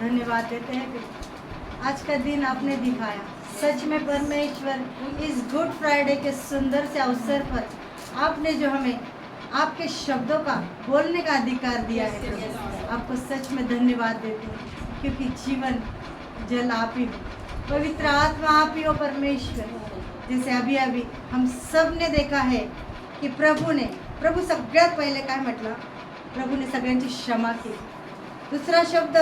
धन्यवाद देते हैं कि आज का दिन आपने दिखाया। सच में परमेश्वर, इस गुड फ्राइडे के सुंदर से अवसर पर आपने जो हमें आपके शब्दों का बोलने का अधिकार दिया है प्रभु, आपको सच में धन्यवाद देते हैं, क्योंकि जीवन जल आप ही हो, पवित्र आत्मा आप ही हो परमेश्वर। जैसे अभी अभी हम सब ने देखा है की प्रभू सगळ्यात पहिले काय म्हटलं, प्रभूने सगळ्यांची क्षमा केली। दुसरा शब्द,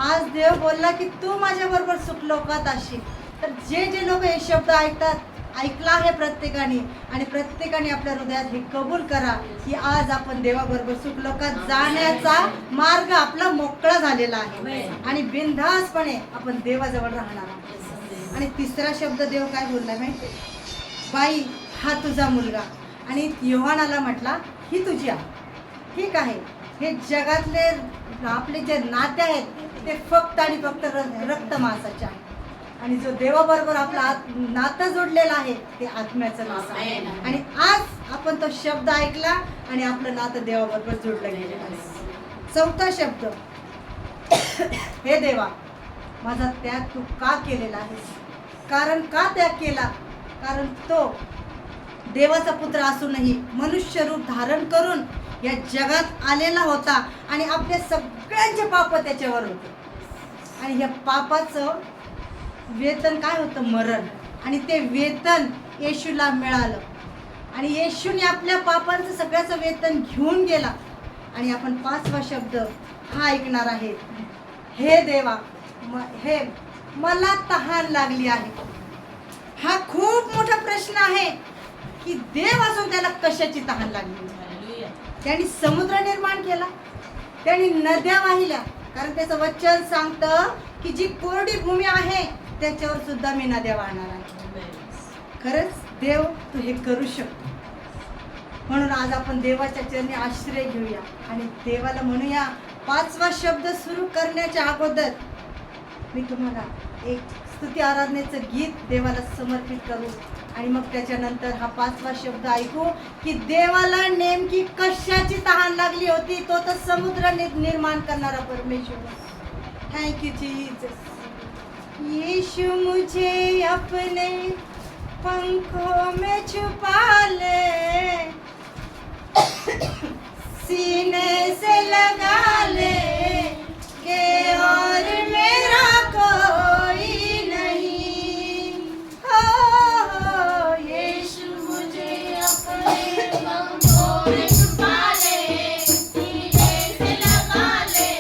आज देव बोलला की तू माझ्याबरोबर सुखलोकात असशील। तर जे जे लोक हे शब्द ऐकला आहे प्रत्येकाने, आणि प्रत्येकाने आपल्या हृदयात हे कबूल करा की आज आपण देवाबरोबर सुखलोकात जाण्याचा मार्ग आपला मोकळा झालेला आहे आणि बिनधास्तपणे आपण देवाजवळ राहणार आहोत। आणि तिसरा शब्द देव काय बोलला माहिती, बाई हा तुझा मुलगा, आणि योहानाला म्हटला ही तुझी आहे। ठीक आहे, हे जगातले आपले जे नाते आहेत ते फक्त आणि फक्त रक्त मांसाचे आहे, आणि जो देवाबरोबर आपला नातं जोडलेलं आहे ते आत्म्याचं नातं आहे। आणि आज आपण तो शब्द ऐकला आणि आपलं नातं देवाबरोबर जोडलं गेलेलं आहे। चौथा शब्द, हे देवा माझा त्याग तू का केलेला आहेस? कारण का त्याग केला? कारण तो देवाचा पुत्र असूनही मनुष्य रूप धारण करून या जगात आलेला होता, आणि आपले सगळ्यांचे पाप त्याच्यावर होते, आणि ह्या पापाचं वेतन काय होतं? मरण। आणि ते वेतन येशूला मिळालं, आणि येशूने आपल्या पापांचं सगळ्याचं वेतन घेऊन गेला। आणि आपण पाचवा शब्द हा ऐकणार आहे, हे देवा हे मला तहान लागली आहे। हा खूप मोठा प्रश्न आहे की देव असून त्याला कशाची तहान लागली? त्यांनी समुद्र निर्माण केला, त्यांनी नद्या वाहिल्या, कारण त्याचं वचन सांगतं की जी कोरडी भूमी आहे त्याच्यावर सुद्धा मी नद्या वाहणार आहे। खरंच देव तू हे करू शकतो, म्हणून आज आपण देवाच्या चरणी आश्रय घेऊया आणि देवाला म्हणूया। पाचवा शब्द सुरू करण्याच्या अगोदर मी तुम्हाला एक स्तुती आराधनेचं गीत देवाला समर्पित करू, आणि मग त्याच्यानंतर हा पाचवा शब्द ऐकू की देवाला नेमकी कशाची तहान लागली होती। तो तर समुद्र निर्माण करणारा परमेश्वर। Thank you Jesus. यीशु मुझे अपने पंखों में छुपा ले, सीने से लगा ले के और मेरा कोई नहीं। हो यीशु मुझे अपने पंखों में छुपा ले, सीने से लगा ले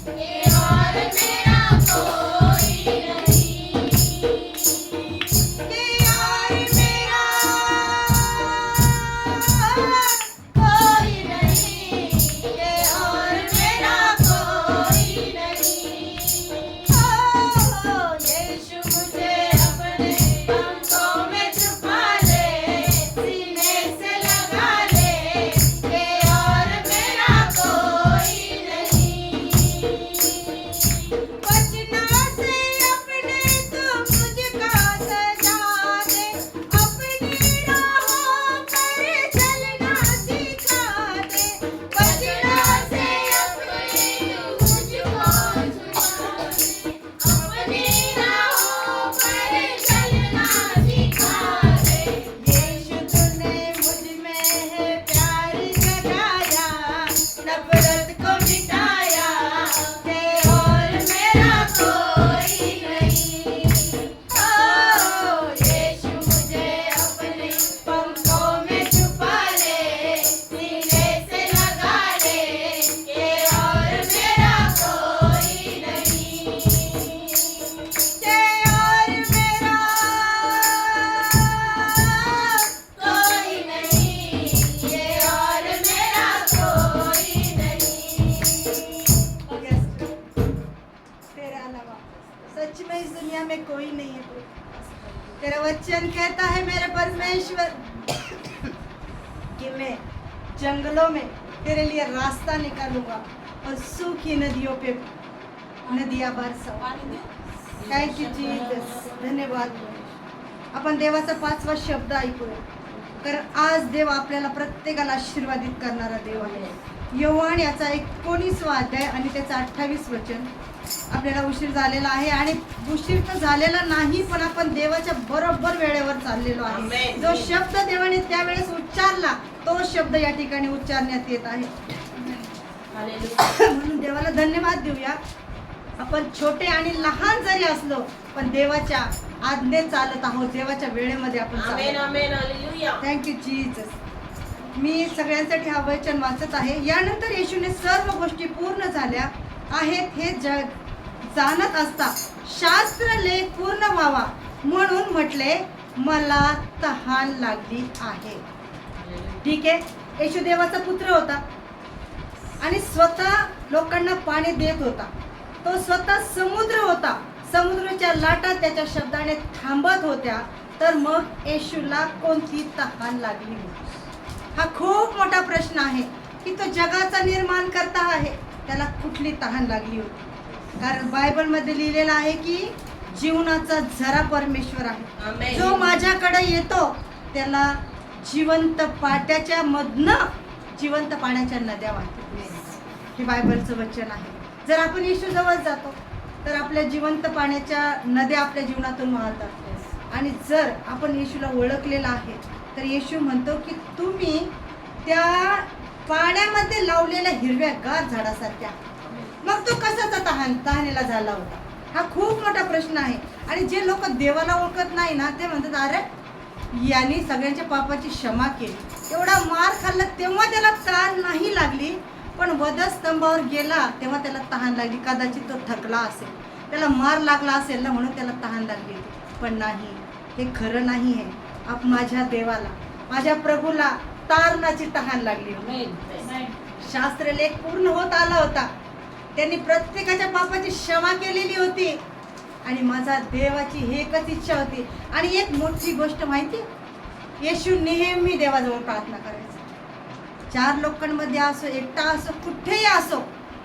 के और मेरा कोई नहीं, के और मेरा कोई नहीं, के और मेरा कोई नहीं। हो यीशु मुझे अपने पंखों में छुपा ले, सीने से लगा ले के और मेरा कोई नहीं। बचना से अपने तो मुझको सजा दे, अपनी राहों पर चलना सिखा दे। बचना से अपने तो मुझको सजा दे, अपनी राहों पर चलना सिखा दे। यीशु तूने मुझ में है प्यार जगाया, नफरत को मिटाया, के और मेरा कोई नहीं। ओ यीशु मुझे अपने पंखों में छुपा ले, सीने से लगा ले के और मेरा कोई नहीं, के और मेरा कोई नहीं, ये और मेरा कोई नहीं। तेरे अलावा सच में इस दुनिया में कोई नहीं है। तेरा वचन कहता है मेरे परमेश्वर कि मैं जंगलों में तेरे लिए रास्ता निकालूंगा और सूखी नदियों पे नदियां बरसाऊंगा। Thank you Jesus. धन्यवाद। आपण देवाचा पाचवा शब्द ऐकूया, कारण आज देव आपल्याला प्रत्येकाला आशीर्वादित करणारा देव आहे। योहान याचा 19वा अध्याय आणि त्याचं 28 वचन. आपल्याला उशीर झालेला आहे आणि उशीर तर झालेला नाही, पण आपण देवाच्या बरोबर वेळेवर चाललेलो आहे. जो शब्द देवाने त्यावेळेस उच्चारला तो शब्द या ठिकाणी उच्चारण्यात येत आहे. म्हणून देवाला धन्यवाद देऊया. आपण छोटे आणि लहान जरी असलो पण देवाच्या आज्ञेत चालत आहोत, देवाच्या वेळेमध्ये आपण थँक्यू जीसस. मी सगळ्यांसाठी हा वचन वाचत आहे. यानंतर येशूने सर्व गोष्टी पूर्ण झाल्या आहेत हे जग जाणत असता शास्त्र लेख पूर्ण व्हावा म्हणून म्हटले, मला तहान लागली आहे. ठीक आहे, येशू देवाचा पुत्र होता आणि स्वतः लोकांना पाणी देत होता. तो स्वतः समुद्र होता. समुद्राच्या लाटा त्याच्या शब्दाने थांबत होत्या. तर मग येशूला कोणती तहान लागली होती? हा खूप मोठा प्रश्न आहे की तो जगाचा निर्माण करता आहे, त्याला कुठली तहान लागली होती? कारण बायबलमध्ये लिहिलेलं आहे की जीवनाचा झरा परमेश्वर आहे. जो माझ्याकडे येतो त्याला जिवंत पाट्याच्या मधनं जिवंत पाण्याच्या नद्या वाहतील. हे बायबलचं वचन आहे. जर आपण येशू जवळ जातो तर आपल्या जिवंत पाण्याच्या नद्या आपल्या जीवनातून वाहतात. आणि जर आपण येशूला ओळखलेलं आहे तर येशू म्हणतो की तुम्ही त्या पाण्यामध्ये लावलेल्या हिरव्यागार झाडासारख्या. मग तो कशाचा तहानेला झाला होता? हा खूप मोठा प्रश्न आहे. आणि जे लोक देवाला ओळखत नाही ना ते म्हणतात, अरे यांनी सगळ्यांच्या पापाची क्षमा केली, एवढा मार खाल्ला तेव्हा त्याला तहान नाही लागली, पण वधस्तंभावर गेला तेव्हा त्याला तहान लागली. कदाचित तो थकला असेल, त्याला मार लागला असेल ना, म्हणून त्याला तहान लागली. पण नाही, हे खरं नाही आहे. माझ्या देवाला, माझ्या प्रभूला तारणाची तहान लागली. शास्त्रलेख पूर्ण होत आला होता. त्यांनी प्रत्येकाच्या पापाची क्षमा केलेली होती आणि माझा देवाची एकच इच्छा होती. आणि एक मोठी गोष्ट माहिती, येशू नेहमी देवाजवळ प्रार्थना करायचा. 4 लोकांमध्ये असो, एकटा असो, कुठेही असो,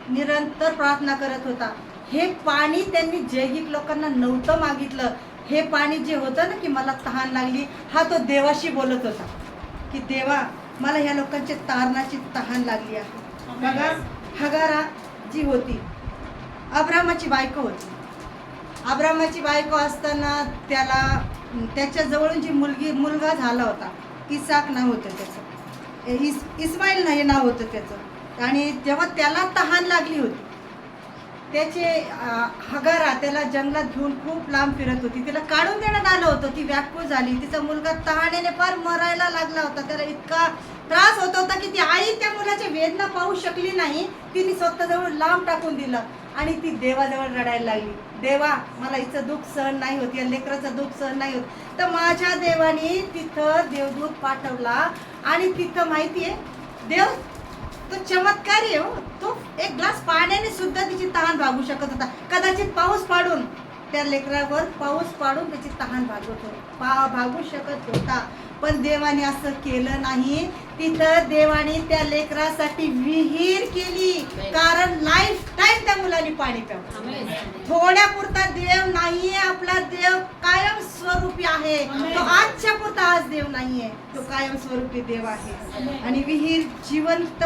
निरंतर प्रार्थना करत होता. हे पाणी त्यांनी जैगिक लोकांना नव्हतं मागितलं. हे पाणी जे होतं ना की मला तहान लागली, हा तो देवाशी बोलत होता की देवा मला ह्या लोकांच्या तारणाची तहान लागली आहे. बघा, हगारा जी होती अब्रामाची बायको होती. अब्रामाची बायको असताना त्याला त्याच्या जवळून जी मुलगा झाला होता, इसाक नाव होतं त्याचं, इस्माईल हे नाव होतं त्याचं. आणि जेव्हा त्याला तहान लागली होती, त्याचे हगारा त्याला जंगलात घेऊन खूप लांब फिरत होती. तिला काढून देण्यात आलं होतं. ती व्याकुळ झाली. तिचा मुलगा तहानेने फार मरायला लागला होता. त्याला इतका त्रास होत होता की ती आई त्या मुलाची वेदना पाहू शकली नाही. तिने स्वतःजवळ लांब टाकून दिलं आणि ती देवाजवळ रडायला लागली. देवा मला हिचं दुःख सहन नाही होत, या लेकराचं दुःख सहन नाही होत. तर माझ्या देवाने तिथं देवदूत पाठवला आणि तिथं माहितीये देव तो चमत्कारी आहे हो. तो एक ग्लास पाण्याने सुद्धा तिची तहान भागू शकत होता. कदाचित पाऊस पाडून त्या लेकरावर पाऊस पाडून त्याची तहान भागू शकत होता. पण देवाने असं केलं नाही. तिथं देवाने त्या लेकरासाठी विहीर केली. कारण लाईफ टाईम त्या मुलाने पाणी प्यावं. थोड्यापुरता देव नाहीये आपला. देव कायम स्वरूपी आहे. तो आजच्या पुरता आज देव नाहीये, तो कायम स्वरूपी देव आहे. आणि विहीर जिवंत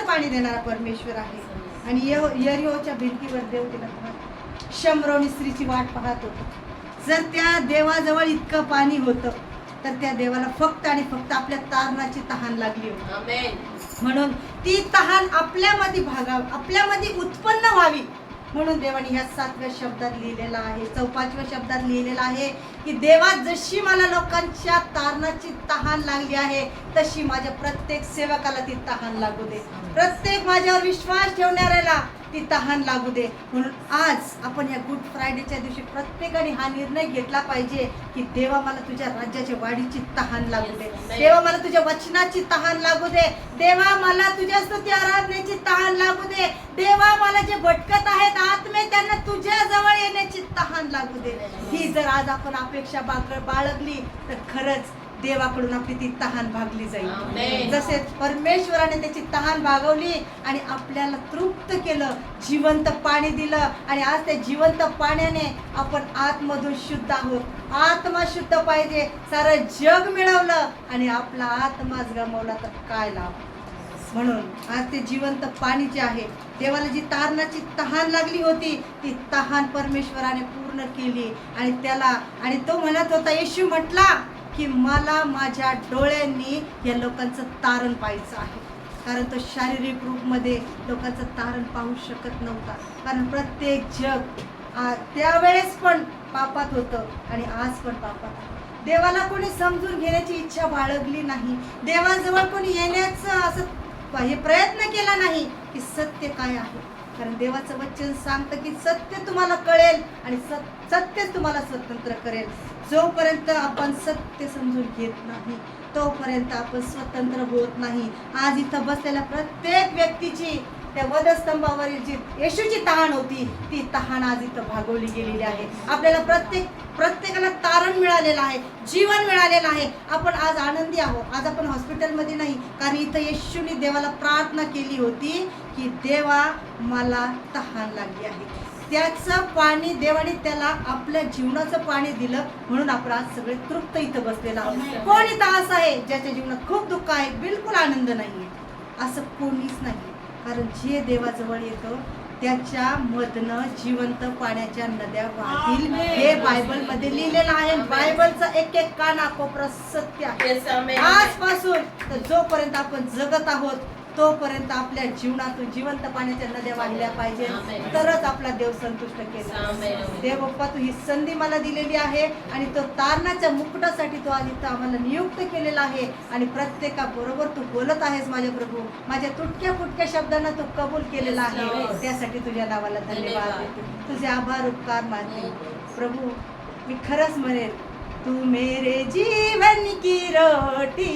पाणी देणारा परमेश्वर आहे. आणि यरीहोच्या भिंतीवर देव तिला शंभरोनी स्त्रीची वाट पाहत होतो. जर त्या देवाजवळ इतकं पाणी होतं तर त्या देवाला फक्त आणि फक्त आपल्या तारणाची तहान लागली होती. म्हणून ती तहान आपल्यामध्ये आपल्यामध्ये उत्पन्न व्हावी म्हणून देवाने ह्या 7व्या शब्दात लिहिलेला आहे, 5व्या शब्दात लिहिलेला आहे की देवा जशी मला लोकांच्या तारणाची तहान लागली आहे तशी माझ्या प्रत्येक सेवकाला ती तहान लागू दे. प्रत्येक माझ्यावर विश्वास ठेवणाऱ्याला ती तहान लागू दे. म्हणून आज आपण या गुड फ्रायडेच्या दिवशी प्रत्येकाने हा निर्णय घेतला पाहिजे की देवा मला तुझ्या राज्याच्या वाढीची तहान लागू दे. देवा मला तुझ्या वचनाची तहान लागू दे. देवा मला तुझ्या स्तुती आराधनेची तहान लागू दे. देवा मला जे भटकत आहेत आत्मे त्यांना तुझ्या जवळ येण्याची तहान लागू दे. ही जर आज आपण अपेक्षा बाळगली तर खरंच देवाकडून आपली ती तहान भागली जाईल. जसे परमेश्वराने त्याची तहान भागवली आणि आपल्याला तृप्त केलं, जिवंत पाणी दिलं आणि आज त्या जिवंत पाण्याने आपण आतमधून शुद्ध आहोत. आत्मा शुद्ध पाहिजे. सारं जग मिळवलं आणि आपला आत्माच गमावला तर काय लाभ. म्हणून आज ते जिवंत पाणी जे आहे, देवाला जी तारणाची तहान लागली होती ती तहान परमेश्वराने पूर्ण केली. आणि तो म्हणत होता, येशू म्हटला की मला माझ्या डोळ्यांनी या लोकांचं तारण पाहायचं आहे. कारण तो शारीरिक रूपमध्ये लोकांचं तारण पाहू शकत नव्हता. कारण प्रत्येक जग त्यावेळेस पण पापात होतं आणि आज पण पापात आहे. देवाला कोणी समजून घेण्याची इच्छा बाळगली नाही. देवाजवळ कोणी येण्याचं असं प्रयत्न केला नाही की सत्य काय आहे. कारण देवाचं वचन सांगतं की सत्य तुम्हाला कळेल आणि सत्यच तुम्हाला स्वतंत्र करेल. जोपर्यंत आपण सत्य समजून घेत नाही तोपर्यंत आपण स्वतंत्र होत नाही. आज इथं बसलेल्या प्रत्येक व्यक्तीची त्या वधस्तंभावरील जी येशूची तहान होती ती तहान आज इथं भागवली गेलेली आहे. आपल्याला प्रत्येकाला तारण मिळालेलं आहे, जीवन मिळालेलं आहे. आपण आज आनंदी आहोत. आज आपण हॉस्पिटलमध्ये नाही, कारण इथं येशूने देवाला प्रार्थना केली होती की देवा मला तहान लागली आहे. त्याचं पाणी देवाने त्याला आपल्या जीवनाचं पाणी दिलं, म्हणून आपण आज सगळे तृप्त इथं बसलेलं आहोत. कोण इथं असं आहे ज्याच्या जीवनात खूप दुःख आहे, बिलकुल आनंद नाहीये? असं कोणीच नाही. कारण जे देवाजवळ येतं त्याच्या मधनं जिवंत पाण्याच्या नद्या वाहतील, हे बायबल मध्ये लिहिलेलं आहे. बायबलचा एक एक कानाकोपरा सत्य आहे. आजपासून तर जोपर्यंत आपण जगत आहोत तोपर्यंत आपल्या जीवनातून जिवंत पाण्याच्या नद्या वाहिल्या पाहिजे, तरच आपला देव संतुष्ट केला. देव बाप्पा, तू ही संधी मला दिलेली आहे आणि तो तारणाच्या मुकुटासाठी तो आज इथं आम्हाला नियुक्त केलेला आहे. आणि प्रत्येकाबरोबर तू बोलत आहेस माझे प्रभू. माझ्या तुटक्या फुटक्या शब्दांना तू कबूल केलेला आहे. त्यासाठी तुझ्या नावाला धन्यवाद देते, तुझे आभार उपकार मानते प्रभू. मी खरंच म्हणेन, तू मेरे जीवन की रोटी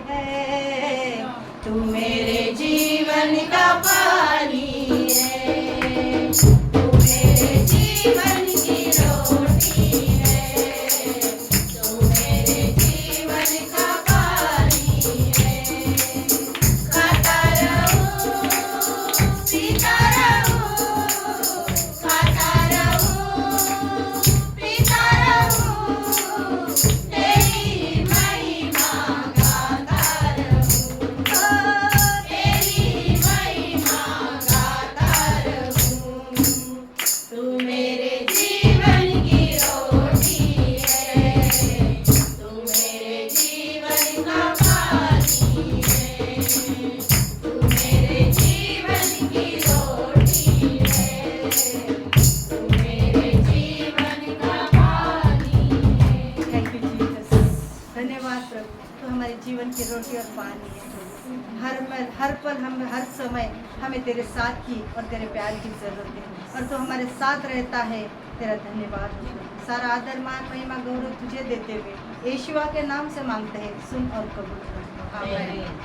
है, तू मेरे जीवन का पानी है, तू मेरे जीवन की रोटी है, तू मेरे जीवन का पानी है. खाता रहूं, पीता रहूं, खाता रहूं, पीता रहूं, तेरी महिमा गाता रहूं, तेरी महिमा गाता रहूं. तू मेरे जीवन की रोटी है, तू मेरे जीवन का पानी है, तू मेरे जीवन की रोटी है, तू मेरे जीवन का पानी है. Thank you Jesus. धन्यवाद प्रभु, तू हमारे जीवन की रोटी और पानी है. हर पल हम हर समय हमें तेरे साथ की और तेरे प्यार की जरूरत है, और तू हमारे साथ रहता है. तेरा धन्यवाद. सारा आदर मान महिमा गौरव तुझे देते हुए यीशुआ के नाम से मांगते हैं, सुन और कबूल कर. आमीन.